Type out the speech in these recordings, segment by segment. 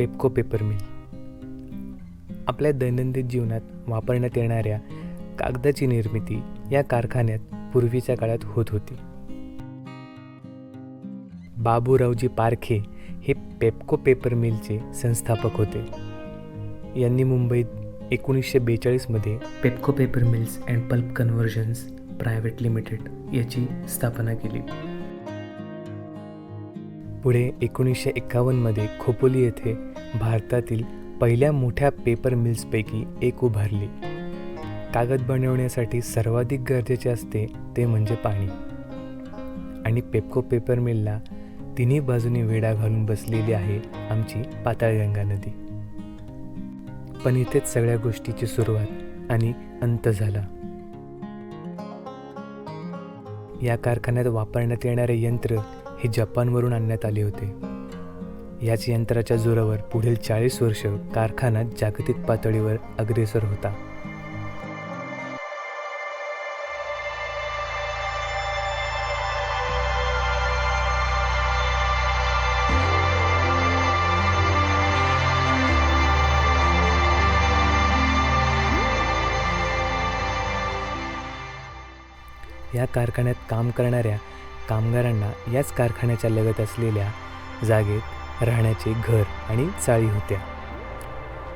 PEPCO paper mill आपल्या दैनंदिन जीवनात वापरण्यात येणाऱ्या कागदाची निर्मिती या कारखान्यात पूर्वीच्या काळात होत होती. बाबूरावजी पारखे हे पेप्को पेपर मिलचे संस्थापक होते. यांनी मुंबईत 1942 Pepco paper mills and pulp conversions private limited याची स्थापना केली. पुढे 1951 खोपोली येथे भारतातील पहिल्या मोठ्या पेपर मिल्सपैकी एक उभारली. कागद बनवण्यासाठी सर्वाधिक गरजेचे असते ते म्हणजे पाणी, आणि पेप्को पेपर मिलला तिन्ही बाजूनी वेढा घालून बसलेली आहे आमची पाताळगंगा नदी. पण इथेच सगळ्या गोष्टीची सुरुवात आणि अंत झाला. या कारखान्यात वापरण्यात येणारे यंत्र हे जपानवरून आणण्यात आले होते. याच यंत्राच्या जोरावर पुढील 40 वर्ष कारखाना जागतिक पातळीवर अग्रेसर होता. या कारखान्यात काम करणाऱ्या कामगारांना याच कारखान्याच्या लगत असलेल्या जागेत राहण्याचे घर आणि चाळी होत्या.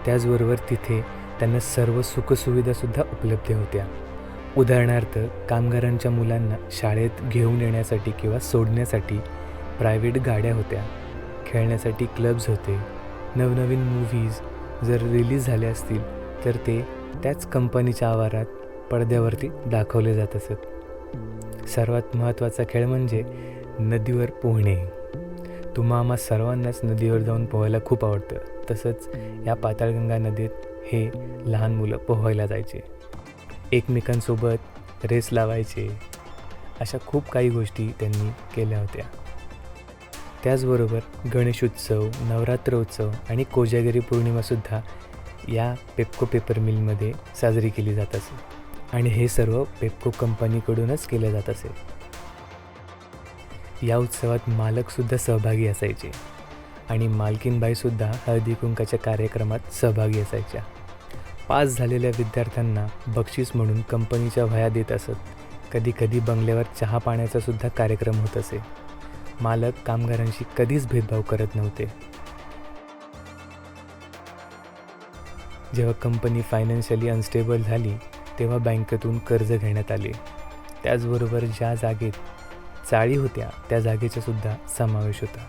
त्याचबरोबर तिथे त्यांना सर्व सुखसुविधासुद्धा उपलब्ध होत्या. उदाहरणार्थ, कामगारांच्या मुलांना शाळेत घेऊन येण्यासाठी किंवा सोडण्यासाठी प्रायव्हेट गाड्या होत्या, खेळण्यासाठी क्लब्स होते, नवनवीन मूव्हीज जर रिलीज झाले असतील तर ते त्याच कंपनीच्या आवारात पडद्यावरती दाखवले जात असत. सर्वात महत्त्वाचा खेळ म्हणजे नदीवर पोहणे. तुम्हा आम्हा सर्वांनाच नदीवर जाऊन पोहायला खूप आवडतं. तसंच या पाताळगंगा नदीत हे लहान मुलं पोहायला जायचे, एकमेकांसोबत रेस लावायचे. अशा खूप काही गोष्टी त्यांनी केल्या होत्या. त्याचबरोबर गणेशोत्सव, नवरात्र उत्सव आणि कोजागिरी पौर्णिमासुद्धा या पेप्को पेपर मिलमध्ये साजरी केली जात असे, आणि हे सर्व पेप्को कंपनीकडूनच केलं जात असे. या उत्सवात मालकसुद्धा सहभागी असायचे आणि मालकीनबाईसुद्धा हळदी कुंकाच्या कार्यक्रमात सहभागी असायच्या. पास झालेल्या विद्यार्थ्यांना बक्षीस म्हणून कंपनीच्या वह्या देत असत. कधीकधी बंगल्यावर चहा पाण्याचा सुद्धा कार्यक्रम होत असे. मालक कामगारांशी कधीच भेदभाव करत नव्हते. जेव्हा कंपनी फायनान्शियली अनस्टेबल झाली तेव्हा बँकेतून कर्ज घेण्यात आले. त्याचबरोबर ज्या जागेत चाळी होत्या त्या जागेचा सुद्धा समावेश होता.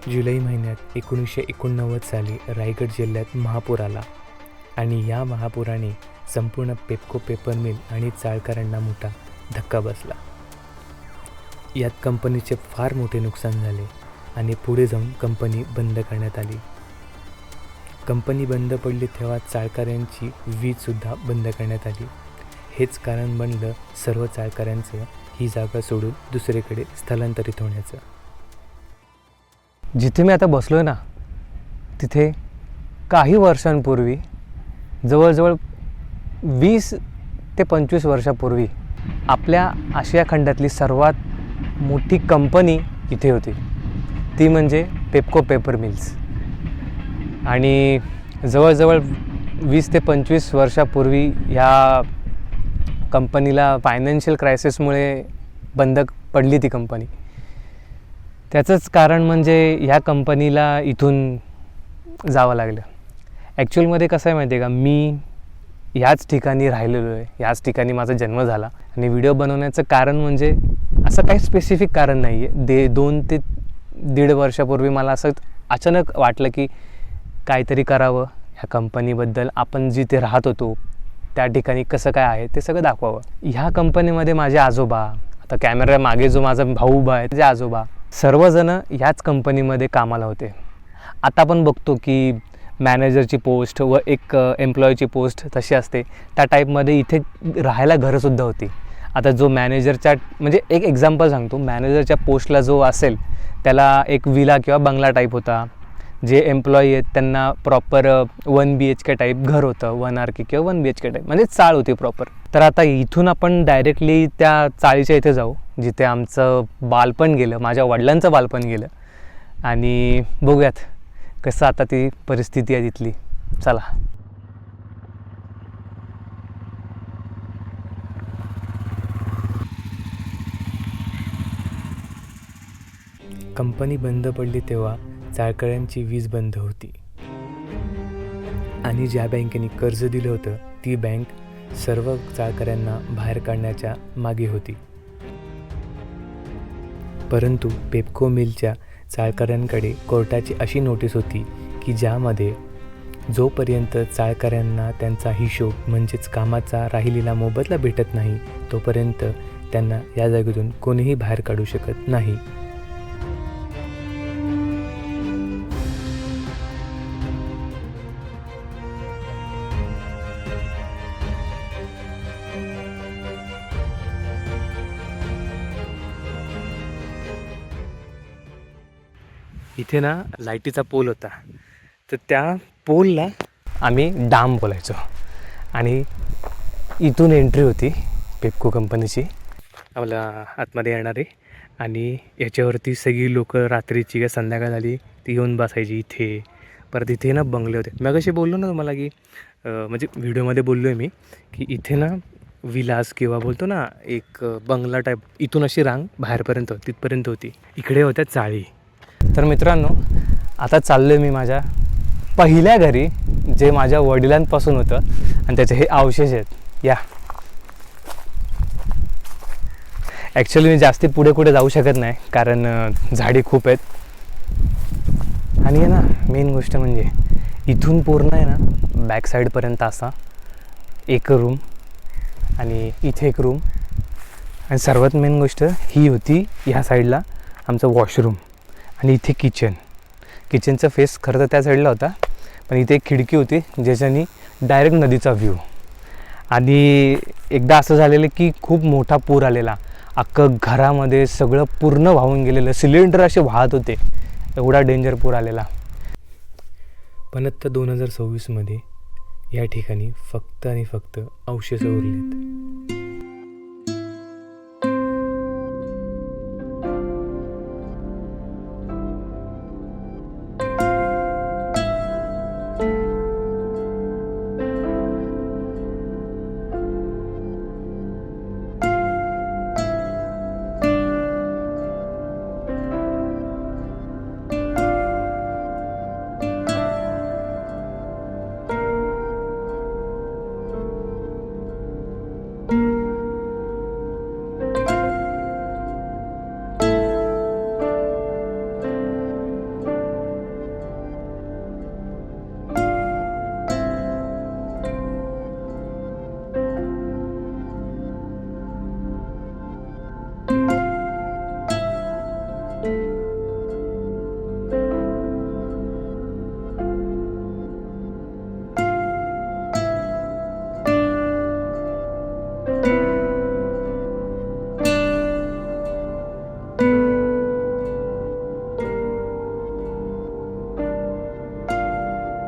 जुलै महिन्यात 1989 साली रायगड जिल्ह्यात महापूर आला, आणि या महापुराने संपूर्ण पेप्को पेपर मिल आणि चाळकरांना मोठा धक्का बसला. यात कंपनीचे फार मोठे नुकसान झाले आणि पुढे जाऊन कंपनी बंद करण्यात आली. कंपनी बंद पडली तेव्हा चाळकऱ्यांची वीजसुद्धा बंद करण्यात आली. हेच कारण बनलं सर्व चाळकऱ्यांचं ही जागा सोडून दुसरीकडे स्थलांतरित होण्याचं. जिथे मी आता बसलो आहे ना, तिथे काही वर्षांपूर्वी, जवळजवळ 20 ते 25 वर्षापूर्वी आपल्या आशिया खंडातली सर्वात मोठी कंपनी इथे होती. ती म्हणजे पेप्को पेपर मिल्स. आणि जवळजवळ 20 ते 25 वर्षापूर्वी ह्या कंपनीला फायनान्शियल क्रायसिसमुळे बंद पडली ती कंपनी. त्याचंच कारण म्हणजे ह्या कंपनीला इथून जावं लागलं. ॲक्च्युअलमध्ये कसं आहे माहिती आहे का, मी ह्याच ठिकाणी राहिलेलो आहे, ह्याच ठिकाणी माझा जन्म झाला. आणि व्हिडिओ बनवण्याचं कारण म्हणजे असं काही स्पेसिफिक कारण नाही आहे. 2 ते 1.5 वर्षापूर्वी मला असं अचानक वाटलं की काहीतरी करावं, ह्या कंपनीबद्दल, आपण जिथे राहत होतो त्या ठिकाणी कसं काय आहे ते सगळं दाखवावं. ह्या कंपनीमध्ये माझे आजोबा, आता कॅमेरा मागे जो माझा भाऊ उभा आहे त्याचे आजोबा, सर्वजणं ह्याच कंपनीमध्ये कामाला होते. आता आपण बघतो की मॅनेजरची पोस्ट व एक एम्प्लॉईची पोस्ट तशी असते, त्या टाईपमध्ये इथे राहायला घरंसुद्धा होती. आता जो मॅनेजरच्या, म्हणजे एक एक्झाम्पल सांगतो, मॅनेजरच्या पोस्टला जो असेल त्याला एक विला किंवा बंगला टाईप होता. जे एम्प्लॉई आहेत त्यांना प्रॉपर 1 BHK टाईप घर होतं, 1 RK किंवा 1 BHK टाईप, म्हणजे चाळ होती प्रॉपर. तर आता इथून आपण डायरेक्टली त्या चाळीच्या इथे जाऊ जिथे आमचं बालपण गेलं, माझ्या वडिलांचं बालपण गेलं, आणि बघूयात कसं आता ती परिस्थिती आहे तिथली. चला. कंपनी बंद पडली तेव्हा चाळकऱ्यांची वीज बंद होती आणि ज्या बँकेने कर्ज दिलं होतं ती बँक सर्व चाळकऱ्यांना बाहेर काढण्याच्या मागे होती. परंतु पेप्को मिलच्या चाळकऱ्यांकडे कोर्टाची अशी नोटीस होती की ज्यामध्ये जोपर्यंत चाळकऱ्यांना त्यांचा हिशोब म्हणजेच कामाचा राहिलेला मोबदला भेटत नाही तोपर्यंत त्यांना या जागेतून कोणीही बाहेर काढू शकत नाही. इथे ना लाईटीचा पोल होता, तर त्या पोलला आम्ही डाम बोलायचो, आणि इथून एंट्री होती पेप्को कंपनीची आम्हाला आतमध्ये येणारे, आणि याच्यावरती सगळी लोक रात्रीची किंवा संध्याकाळ झाली ती येऊन बसायची इथे. परत इथे ना बंगले होते. मग असे बोललो ना तुम्हाला की म्हणजे व्हिडिओमध्ये बोललो आहे मी की इथे ना विलास किंवा बोलतो ना एक बंगला टाईप, इथून अशी रांग बाहेरपर्यंत तिथपर्यंत होती. इकडे होत्या चाळी. तर मित्रांनो, आता चाललो आहे मी माझ्या पहिल्या घरी, जे माझ्या वडिलांपासून होतं, आणि त्याचे हे अवशेष आहेत. या ॲक्च्युली मी जास्ती पुढे कुठे जाऊ शकत नाही कारण झाडी खूप आहेत. आणि आहे ना, मेन गोष्ट म्हणजे इथून पूर्ण आहे ना बॅक साईडपर्यंत असा एक रूम, आणि इथे एक रूम, आणि सर्वात मेन गोष्ट ही होती ह्या साईडला आमचं वॉशरूम, आणि इथे किचनचा फेस खरं तर त्या साईडला होता, पण इथे एक खिडकी होती ज्याच्यानी डायरेक्ट नदीचा व्ह्यू. आणि एकदा असं झालेलं की खूप मोठा पूर आलेला, अख्खं घरामध्ये सगळं पूर्ण वाहून गेलेलं, सिलेंडर असे वाहत होते, एवढा डेंजर पूर आलेला. पण आता 2026मध्ये या ठिकाणी फक्त आणि फक्त अवशेष उरलेत.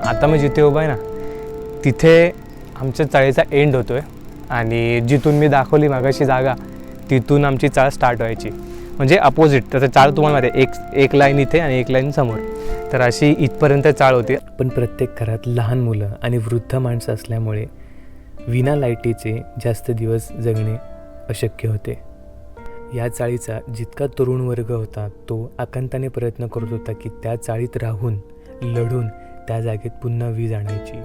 आता मी जिथे उभा आहे ना तिथे आमच्या चाळीचा एंड होतो आहे, आणि जिथून मी दाखवली मागाशी जागा तिथून आमची चाळ स्टार्ट व्हायची, म्हणजे अपोजिट. तर चाळ तुम्हाला माहिती आहे, एक लाईन इथे आणि एक लाईन समोर, तर अशी इथपर्यंत चाळ होती. पण प्रत्येक घरात लहान मुलं आणि वृद्ध माणसं असल्यामुळे विना लाईटीचे जास्त दिवस जगणे अशक्य होते. या चाळीचा जितका तरुण वर्ग होता तो आकांताने प्रयत्न करत होता की त्या चाळीत राहून लढून त्या जागेत पुन्हा वीज आणायची.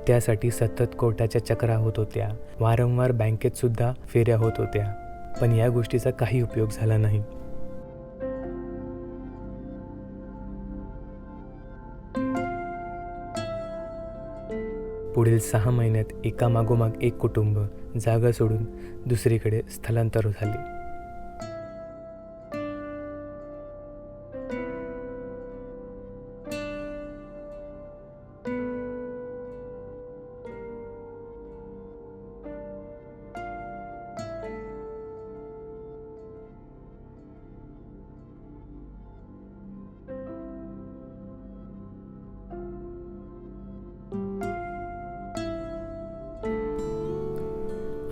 त्यासाठी सतत कोर्टाच्या चक्रा होत होत्या, वारंवार बँकेत सुद्धा फेऱ्या होत होत्या, पण या गोष्टीचा काही उपयोग झाला नाही. पुढील 6 महिन्यात एकामागोमाग एक कुटुंब जागा सोडून दुसरीकडे स्थलांतर झाले.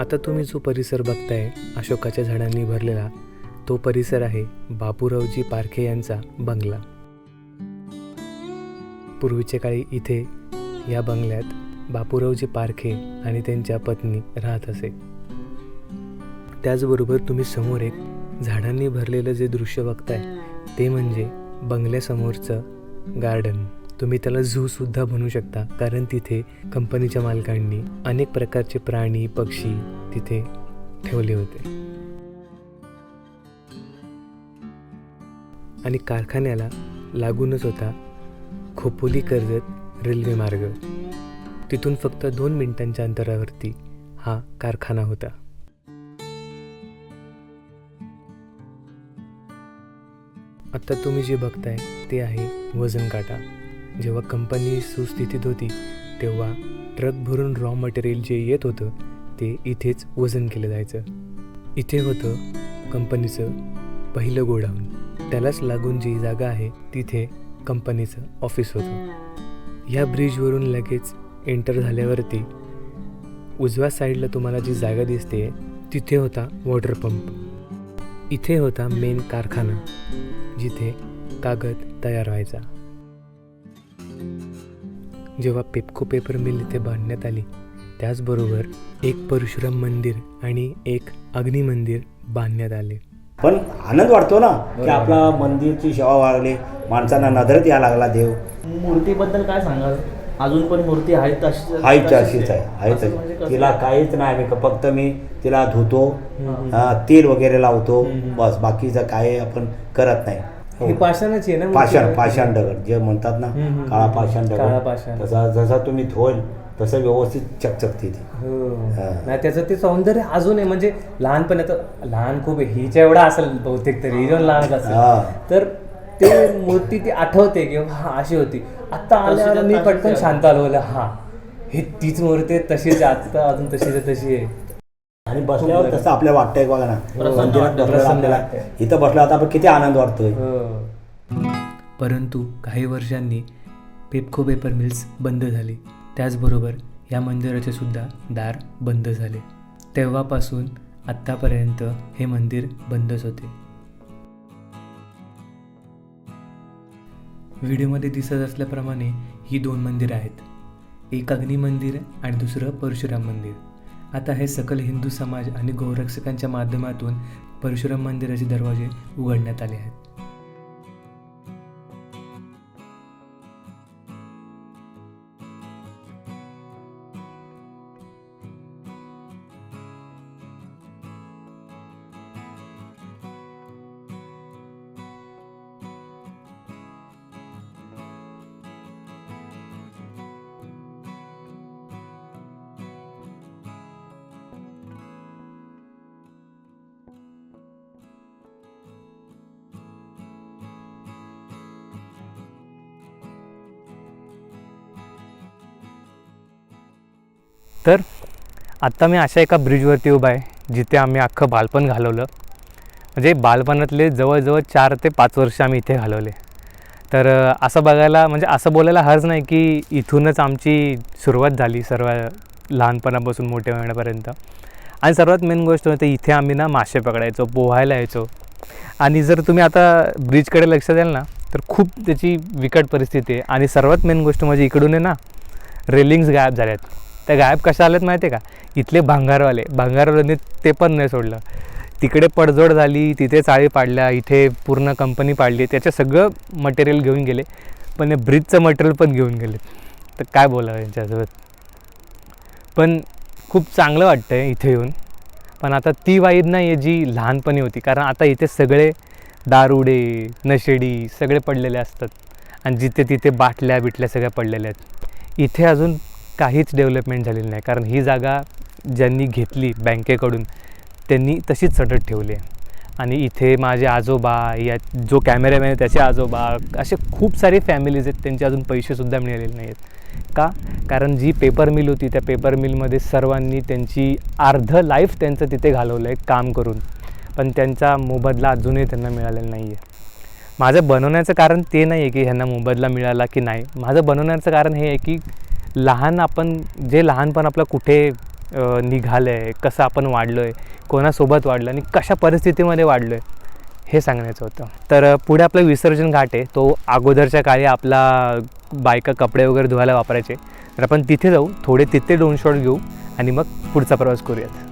आता तुम्ही जो परिसर बघताय अशोकाच्या झाडांनी भरलेला, तो परिसर आहे बापूरावजी पारखे यांचा बंगला. पूर्वीच्या काळी इथे या बंगल्यात बापूरावजी पारखे आणि त्यांच्या पत्नी राहत असे. त्याचबरोबर तुम्ही समोर एक झाडांनी भरलेलं जे दृश्य बघताय ते म्हणजे बंगल्यासमोरचं गार्डन. तुम्ही त्याला झू सुद्धा बनवू शकता, कारण तिथे कंपनीच्या मालकांनी अनेक प्रकारचे प्राणी पक्षी तिथे ठेवले होते. आणि कारखान्याला लागूनच होता खोपोली कर्जत रेल्वे मार्ग. तिथून फक्त 2 मिनिटांच्या अंतरावरती हा कारखाना होता. आता तुम्ही जे बघताय ते आहे वजन काटा. जेव्हा कंपनी सुस्थितीत होती तेव्हा ट्रक भरून रॉ मटेरियल जे येत होतं ते इथेच वजन केलं जायचं. इथे होतं कंपनीचं पहिलं गोडाऊन. त्यालाच लागून जी जागा आहे तिथे कंपनीचं ऑफिस होतं. ह्या ब्रिजवरून लगेच एंटर झाल्यावरती उजव्या साईडला तुम्हाला जी जागा दिसते तिथे होता वॉटर पंप. इथे होता मेन कारखाना जिथे कागद तयार व्हायचा. जेव्हा पेप्को पेपर मिल इथे बांधण्यात आली त्याचबरोबर एक परशुराम मंदिर आणि एक अग्नी मंदिर बांधण्यात आले. पण आनंद वाटतो ना की आपला मंदिरची सेवा वाढली, माणसांना नजरेत यायला लागला देव. मूर्तीबद्दल काय सांगाल? अजून पण मूर्ती आहे तशीच अशीच आहे. तिला काहीच नाही, आम्ही फक्त मी तिला धुतो, तेल वगैरे लावतो, बस. बाकीचं काय आपण करत नाही. ही पाषाणाची आहे ना? पाषाण दगड जे म्हणतात ना, काळा पाषाण दगड. जसा तुम्ही धुवाल तसं व्यवस्थित चकचकते ती. नाही, त्याचं ते सौंदर्य अजून आहे. म्हणजे लहानपण लहान खूप आहे, हिच्या एवढा असेल बहुतेक तरी, हिजून लहान असेल तर ते मूर्ती ती आठवते की हा अशी होती. आता आल्यावर मी पटकन शांत आलो, हा हे तीच मूर्ती आहे, तशीच आता अजून तशी आहे. आणि बसल्यावर तसं आपल्याला वाटतंय बघा ना, मंदिरात बसल्यावर आपल्याला इथं बसल्यावर आता आपण किती आनंद वाटतोय. परंतु काही वर्षांनी पेप्को पेपर मिल्स बंद झाली. त्याचबरोबर या मंदिराचे सुद्धा दार बंद झाले. तेव्हापासून आत्तापर्यंत हे मंदिर बंदच होते. व्हिडिओमध्ये दिसत असल्याप्रमाणे ही 2 मंदिरं आहेत. एक अग्नी मंदिर आणि दुसरं परशुराम मंदिर. आता हे सकल हिंदू समाज आणि गौरक्षकांच्या माध्यमातून परशुराम मंदिराचे दरवाजे उघडण्यात आले आहेत. तर आत्ता मी अशा एका ब्रिजवरती उभा आहे जिथे आम्ही अख्खं बालपण घालवलं. म्हणजे बालपणातले जवळजवळ 4 ते 5 वर्ष आम्ही इथे घालवले. तर असं बघायला, म्हणजे असं बोलायला हरज नाही की इथूनच आमची सुरुवात झाली सर्व लहानपणापासून मोठे होण्यापर्यंत. आणि सर्वात मेन गोष्ट होती, इथे आम्ही ना मासे पकडायचो, पोहायला यायचो. आणि जर तुम्ही आता ब्रिजकडे लक्ष द्याल ना तर खूप त्याची बिकट परिस्थिती आहे. आणि सर्वात मेन गोष्ट म्हणजे इकडून आहे ना रेलिंग्स गायब झाल्यात. त्या गायब कशा आल्यात माहिती आहे का? इथले भांगारवाल्यांनी ते पण नाही सोडलं. तिकडे पडझड झाली, तिथे चाळी पाडल्या, इथे पूर्ण कंपनी पाडली, त्याचं सगळं मटेरियल घेऊन गेले. पण ब्रिजचं मटेरियल पण घेऊन गेले. तर काय बोलावं यांच्यासोबत. पण खूप चांगलं वाटतं आहे इथे येऊन. पण आता ती वाईब नाही आहे जी लहानपणी होती. कारण आता इथे सगळे दारुडे, नशेडी सगळे पडलेले असतात. आणि जिथे तिथे बाटल्या सगळ्या पडलेल्या आहेत. इथे अजून काहीच डेव्हलपमेंट झालेली नाही. कारण ही जागा ज्यांनी घेतली बँकेकडून त्यांनी तशीच सटत ठेवली आहे. आणि इथे माझे आजोबा, या जो कॅमेरामॅन आहे त्याचे आजोबा, असे खूप सारे फॅमिलीज आहेत, त्यांचे अजून पैसेसुद्धा मिळालेले नाही आहेत. का? कारण जी पेपर मिल होती त्या पेपर मिलमध्ये सर्वांनी त्यांची अर्ध लाईफ त्यांचं तिथे घालवलं आहे काम करून. पण त्यांचा मोबदला अजूनही त्यांना मिळालेला नाही आहे. माझं बनवण्याचं कारण ते नाही आहे की ह्यांना मोबदला मिळाला की नाही. माझं बनवण्याचं कारण हे आहे की आपण जे लहानपण आपलं कुठे निघालं आहे, कसं आपण वाढलो आहे, कोणासोबत वाढलो आणि कशा परिस्थितीमध्ये वाढलो आहे हे सांगण्याचं होतं. तर पुढे आपलं विसर्जन घाट आहे, तो अगोदरच्या काळी आपला बायका कपडे वगैरे धुवायला वापरायचे. तर आपण तिथे जाऊ, थोडे तिथे 2 शॉट घेऊ आणि मग पुढचा प्रवास करूयात.